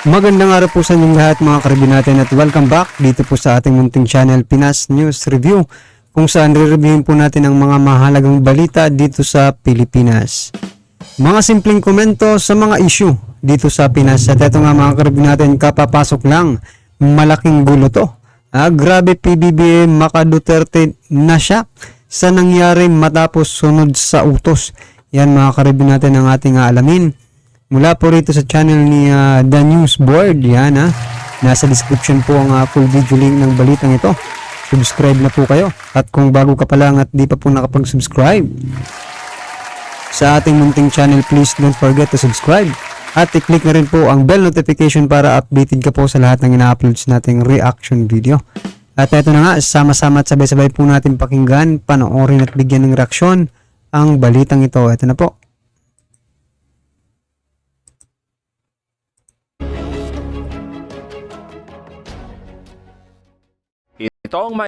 Magandang araw po sa inyong lahat mga karibin natin at welcome back dito po sa ating munting channel Pinas News Review, kung saan re-reviewin po natin ang mga mahalagang balita dito sa Pilipinas. Mga simpleng komento sa mga issue dito sa Pinas. At ito nga mga karibin natin, kapapasok lang, malaking gulo to. Grabe, PBBM Maka Duterte na siya sa nangyari matapos sunod sa utos. Yan mga karibin natin ang ating alamin. Mula po rito sa channel ni The News Board, yan nasa description po ang full video link ng balitang ito. Subscribe na po kayo. At kung bago ka pa lang at di pa po nakapag-subscribe sa ating munting channel, please don't forget to subscribe. At i-click na rin po ang bell notification para updated ka po sa lahat ng ina-uploads nating reaction video. At ito na nga, sama-sama at sabay-sabay po natin pakinggan, panoorin at bigyan ng reaksyon ang balitang ito. Ito na po. Ito ang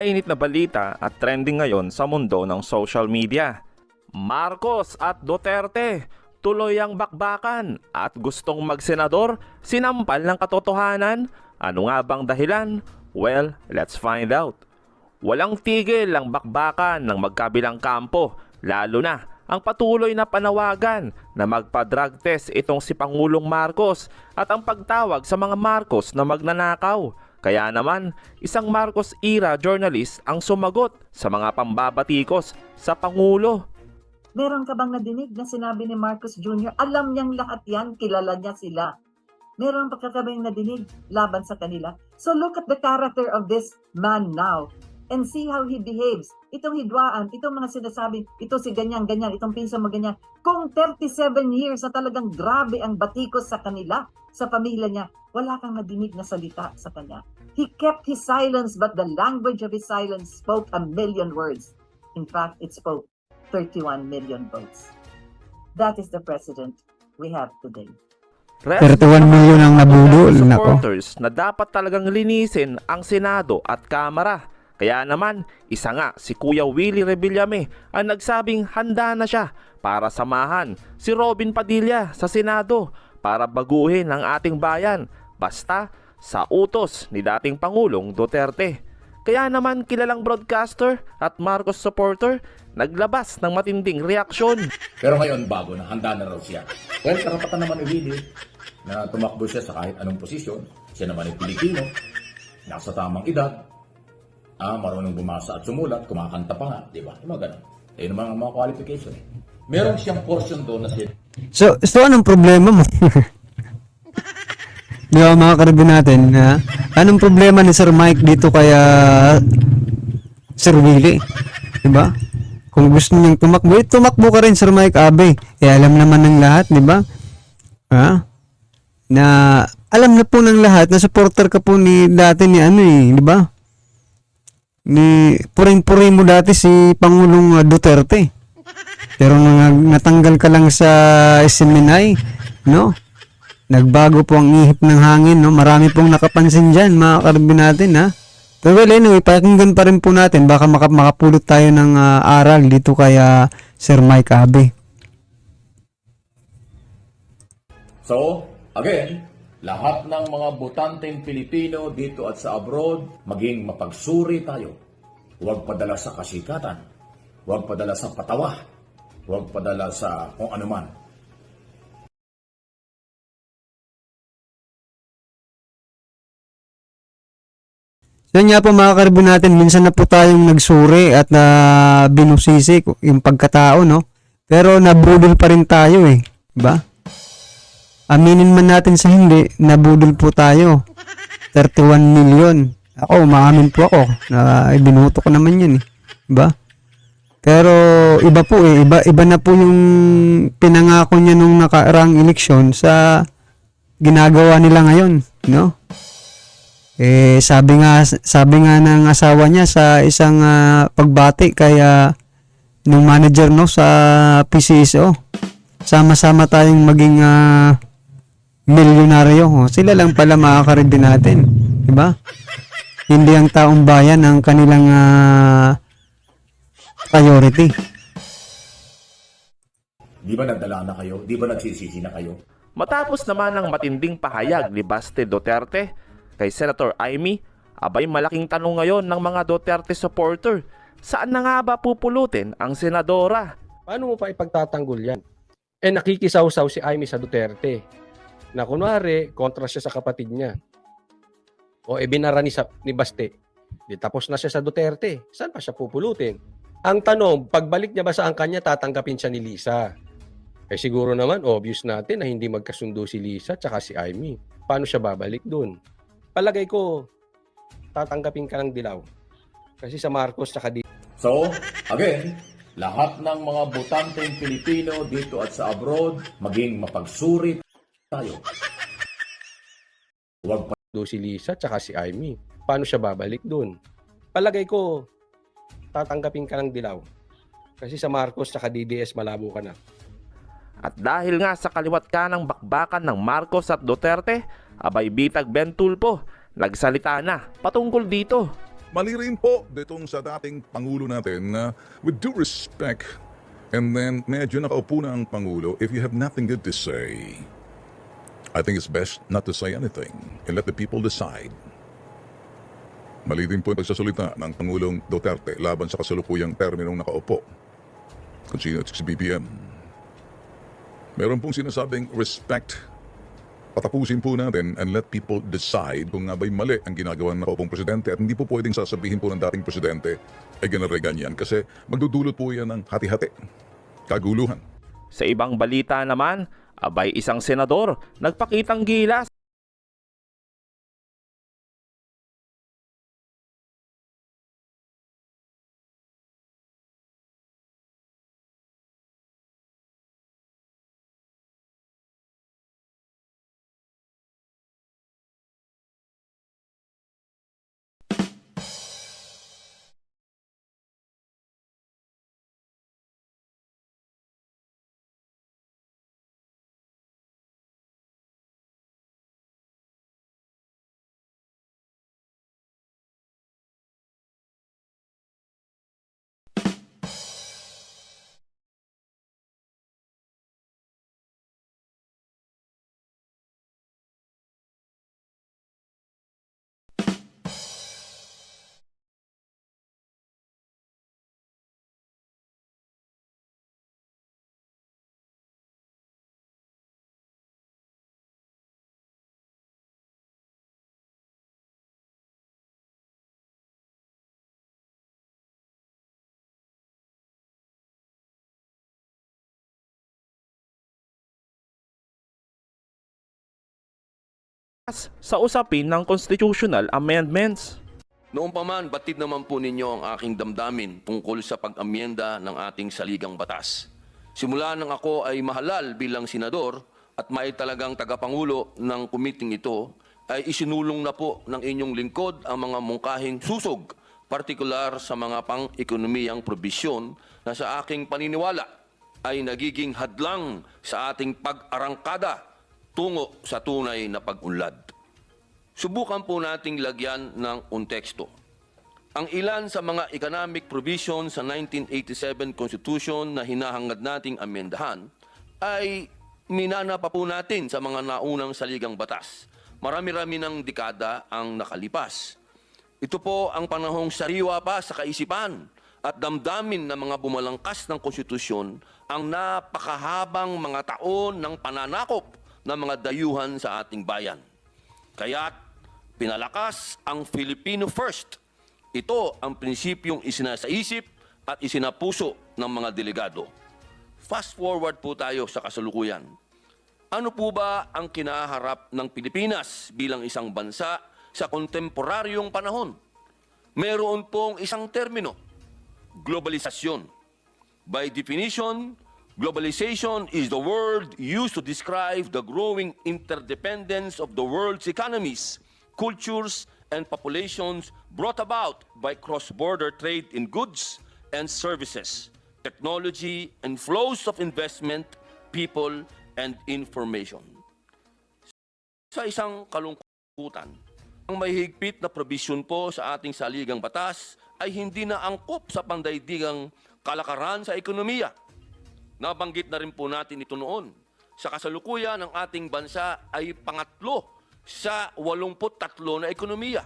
mainit na balita at trending ngayon sa mundo ng social media. Marcos at Duterte, tuloy ang bakbakan at gustong magsenador, sinampal ng katotohanan. Ano nga bang dahilan? Well, let's find out. Walang tigil ang bakbakan ng magkabilang kampo, lalo na ang patuloy na panawagan na magpa-drug test itong si Pangulong Marcos at ang pagtawag sa mga Marcos na magnanakaw. Kaya naman, isang Marcos era journalist ang sumagot sa mga pambabatikos sa Pangulo. Meron ka bang nadinig na sinabi ni Marcos Jr.? Alam niyang lahat yan, kilala niya sila. Meron pa ka bang nadinig laban sa kanila? So look at the character of this man now and see how he behaves. Itong hidwaan, itong mga sinasabi, ito si ganyan-ganyan, itong pinsan mo ganyan. Kung 37 years na talagang grabe ang batikos sa kanila, sa pamilya niya, wala kang nadinig na salita sa kanya. He kept his silence, but the language of his silence spoke 1 million words. In fact, it spoke 31 million votes. That is the president we have today. 31 million ang nabudol. Supporters na dapat talagang linisin ang Senado at Kamara. Kaya naman, isa nga si Kuya Willie Rebillame ang nagsabing handa na siya para samahan si Robin Padilla sa Senado para baguhin ang ating bayan basta sa utos ni dating Pangulong Duterte. Kaya naman kilalang broadcaster at Marcos supporter naglabas ng matinding reaksyon. Pero ngayon bago na, handa na raw siya. Well, karapatan naman ni Willie na tumakbo siya sa kahit anong posisyon. Siya naman ay Pilipino, nasa tamang edad, marunong bumasa at sumulat, kumakanta pa nga, di ba? Yung mga ganun. Ayun naman ang mga qualification. Meron siyang portion doon na siya. So anong problema mo? Di ba mga karibin natin, anong problema ni Sir Mike dito kaya Sir Willie? Di ba? Kung gusto niyang tumakbo, tumakbo ka rin Sir Mike Abe. Alam naman ng lahat, di ba? Na alam na po ng lahat na supporter ka po ni dati ni di ba? Ni puring-puri mo dati si Pangulong Duterte. Pero natanggal ka lang sa SMNI, no? Nagbago po ang ihip ng hangin, no? Marami pong nakapansin dyan, mga karibin natin, Pero well, anyway, pakinggan pa rin po natin. Baka makapulot tayo ng aral dito kay Sir Mike Abe. So, again, lahat ng mga botanteng Pilipino dito at sa abroad, maging mapagsuri tayo. Huwag padala sa kasikatan. Huwag padala sa patawa. Huwag padala sa kung ano man. Yan nga po mga karibin natin, minsan na po tayong nagsuri at binusisi yung pagkatao, no? Pero nabudol pa rin tayo diba? Aminin man natin sa hindi, nabudol po tayo. 31 million. Ako, umaamin po ako. Ibinuto ko naman yun diba? Pero iba po iba na po yung pinangako niya nung nakaraang eleksyon sa ginagawa nila ngayon, no? Sabi nga ng asawa niya sa isang pagbati kaya nung manager no sa PCSO, sama-sama tayong maging milyonaryo. Sila lang pala makakaribin natin, di ba? Hindi ang taong bayan ang kanilang priority. Di ba nagdala na kayo? Di ba nagsisisi na kayo? Matapos naman ang matinding pahayag ni Baste Duterte kay Senator Amy, abay malaking tanong ngayon ng mga Duterte supporter, saan na nga ba pupulutin ang senadora? Paano mo pa ipagtatanggol yan? Nakikisaw-saw si Amy sa Duterte na kunwari, kontra siya sa kapatid niya. O binara ni Baste. Di tapos na siya sa Duterte. Saan pa siya pupulutin? Ang tanong, pagbalik niya ba sa angkan niya, tatanggapin siya ni Lisa? Siguro naman, obvious natin na hindi magkasundo si Lisa tsaka si Amy. Paano siya babalik dun? Palagay ko, tatanggapin ka ng dilaw. Kasi sa Marcos tsaka So, again, lahat ng mga botanteng Pilipino dito at sa abroad, maging mapagsuri tayo. Huwag si Lisa tsaka si Amy. Paano siya babalik dun? Palagay ko, tatanggapin ka ng dilaw. Kasi sa Marcos tsaka DDS malabo ka na. At dahil nga sa kaliwat kanang bakbakan ng Marcos at Duterte, abay Bitag Ben Tulfo nagsalita na patungkol dito. Mali rin po ditong sa dating Pangulo natin na with due respect, and then medyo nakaupo na ang Pangulo, if you have nothing good to say, I think it's best not to say anything and let the people decide. Mali din po ang pagsasalita ng Pangulong Duterte laban sa kasalukuyang terminong nakaupo. Kung sino si BBM. Meron pong sinasabing respect. Patapusin po natin and let people decide kung nga ba'y mali ang ginagawa ng nakaupong presidente at hindi po pwedeng sasabihin po ng dating presidente ay ganyan kasi magdudulot po yan ng hati-hati, kaguluhan. Sa ibang balita naman, abay isang senador nagpakitang gilas sa usapin ng constitutional amendments. Noon pa man, batid naman po ninyo ang aking damdamin tungkol sa pag-amyenda ng ating saligang batas. Simula nang ako ay mahalal bilang senador at may talagang tagapangulo ng kumiting ito, ay isinulong na po ng inyong lingkod ang mga mungkahing susog, partikular sa mga pang-ekonomiyang probisyon na sa aking paniniwala ay nagiging hadlang sa ating pag-arangkada tungo sa tunay na pag-unlad. Subukan po nating lagyan ng konteksto. Ang ilan sa mga economic provisions sa 1987 Constitution na hinahangad nating amendahan ay minana pa po natin sa mga naunang saligang batas. Marami-rami ng dekada ang nakalipas. Ito po ang panahong sariwa pa sa kaisipan at damdamin ng mga bumalangkas ng konstitusyon ang napakahabang mga taon ng pananakop ng mga dayuhan sa ating bayan. Kaya't pinalakas ang Filipino First. Ito ang prinsipyong isinasaisip at isinapuso ng mga delegado. Fast forward po tayo sa kasalukuyan. Ano po ba ang kinaharap ng Pilipinas bilang isang bansa sa kontemporaryong panahon? Meron pong isang termino, globalisasyon. By definition, globalization is the word used to describe the growing interdependence of the world's economies, cultures, and populations brought about by cross-border trade in goods and services, technology, and flows of investment, people, and information. Sa isang kalungkutan, ang may higpit na probisyon po sa ating saligang batas ay hindi na angkop sa pandaigdigang kalakaran sa ekonomiya. Nabanggit na rin po natin ito noon. Sa kasalukuyan, ang ating bansa ay pangatlo sa 83 na ekonomiya.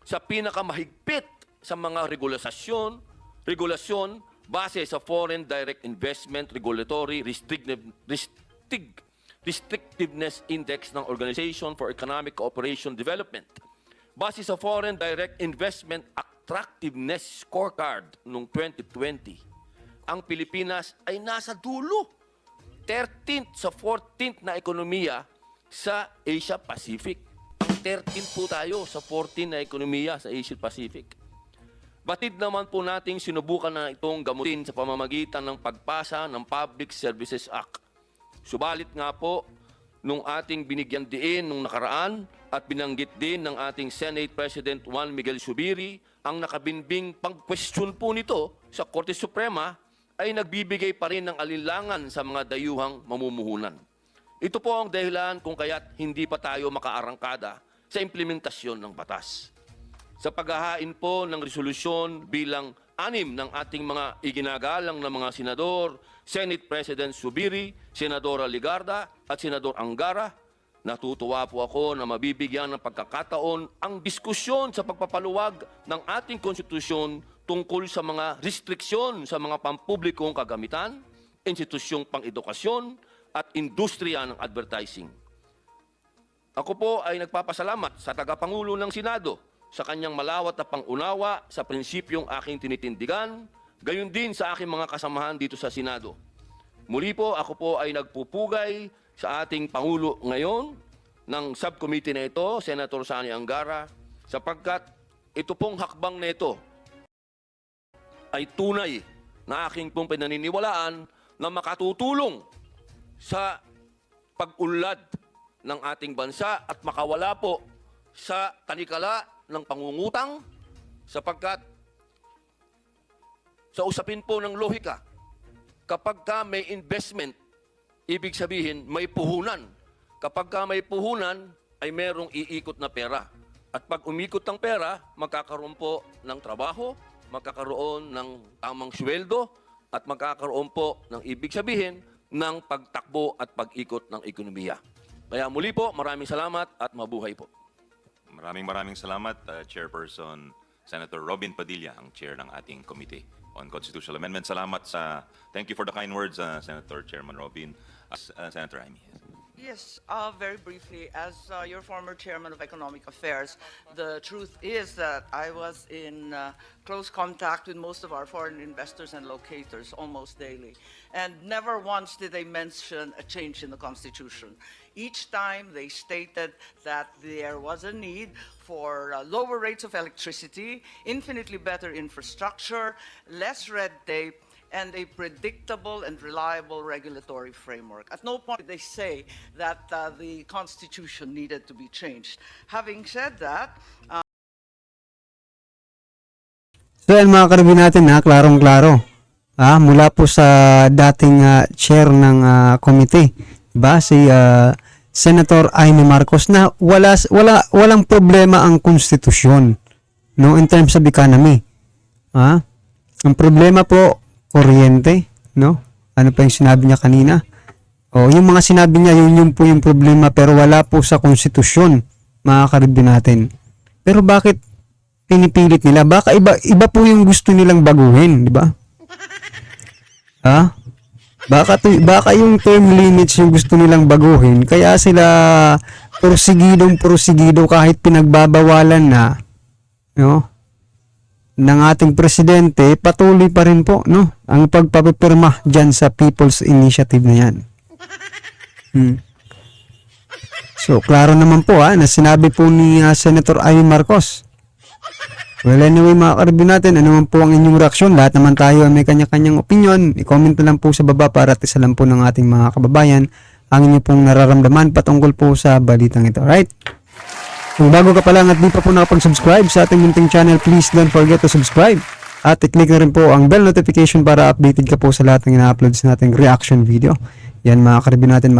Sa pinakamahigpit sa mga regulasyon base sa Foreign Direct Investment Regulatory Restrictiveness Index ng Organization for Economic Cooperation Development. Base sa Foreign Direct Investment Attractiveness Scorecard noong 2020, ang Pilipinas ay nasa dulo, 13th sa 14th na ekonomiya sa Asia Pacific. Ang 13 po tayo sa 14 na ekonomiya sa Asia Pacific. Batid naman po nating sinubukan na itong gamutin sa pamamagitan ng pagpasa ng Public Services Act. Subalit nga po, nung ating binigyan diin nung nakaraan at binanggit din ng ating Senate President Juan Miguel Zubiri, ang nakabinbing pang-question po nito sa Korte Suprema ay nagbibigay pa rin ng alinlangan sa mga dayuhang mamumuhunan. Ito po ang dahilan kung kaya't hindi pa tayo makaarangkada sa implementasyon ng batas. Sa paghahain po ng resolusyon bilang 6 ng ating mga iginagalang na mga senador, Senate President Zubiri, Senadora Ligarda at Senador Angara, natutuwa po ako na mabibigyan ng pagkakataon ang diskusyon sa pagpapaluwag ng ating konstitusyon tungkol sa mga restriksyon sa mga pampublikong kagamitan, institusyong pang-edukasyon at industriya ng advertising. Ako po ay nagpapasalamat sa tagapangulo ng Senado sa kanyang malawat na pangunawa sa prinsipyong aking tinitindigan, gayon din sa aking mga kasamahan dito sa Senado. Muli po, ako po ay nagpupugay sa ating Pangulo ngayon ng subcommittee na ito, Senator Sani Angara, sapagkat ito pong hakbang na ito ay tunay na aking pong pinaniniwalaan na makatutulong sa pag-unlad ng ating bansa at makawala po sa tanikala ng pangungutang sapagkat sa usapin po ng lohika, kapag ka may investment, ibig sabihin may puhunan. Kapag ka may puhunan, ay merong iikot na pera. At pag umikot ng pera, magkakaroon po ng trabaho, magkakaroon ng tamang sweldo, at magkakaroon po ng ibig sabihin ng pagtakbo at pag-ikot ng ekonomiya. Kaya muli po, maraming salamat at mabuhay po. Maraming salamat, Chairperson Senator Robin Padilla, ang chair ng ating Committee on Constitutional Amendments. Thank you for the kind words, Senator Chairman Robin. Senator Amy. Yes, very briefly, as your former chairman of Economic Affairs, the truth is that I was in close contact with most of our foreign investors and locators almost daily, and never once did they mention a change in the Constitution. Each time they stated that there was a need for lower rates of electricity, infinitely better infrastructure, less red tape, and a predictable and reliable regulatory framework. At no point did they say that the Constitution needed to be changed. Having said that, So yan mga karabin natin na klarong-klaro. Mula po sa dating chair ng committee, diba? Si Senator Amy Marcos na walang problema ang konstitusyon, no, in terms of economy. Ang problema po kuryente, no? Ano pa yung sinabi niya kanina? Yung mga sinabi niya, yun po yung problema, pero wala po sa konstitusyon, mga karabin natin. Pero bakit pinipilit nila? Baka iba po yung gusto nilang baguhin, di ba? Baka yung term limits yung gusto nilang baguhin, kaya sila porsigido kahit pinagbabawalan na, no, ng ating presidente, patuloy pa rin po, no, ang pagpapipirma dyan sa People's Initiative na yan. So, klaro naman po na sinabi po ni Senator Amy Marcos. Well, anyway mga karabin natin, ano naman po ang inyong reaksyon? Lahat naman tayo may kanya-kanyang opinion. I-comment na lang po sa baba para tisa lang po ng ating mga kababayan ang inyo pong nararamdaman patungkol po sa balitang ito. Right? Kung bago ka pa lang at di pa po nakapag-subscribe sa ating munting channel, please don't forget to subscribe. At i-click na rin po ang bell notification para updated ka po sa lahat ng ina-upload sa nating reaction video. Yan mga karabin natin.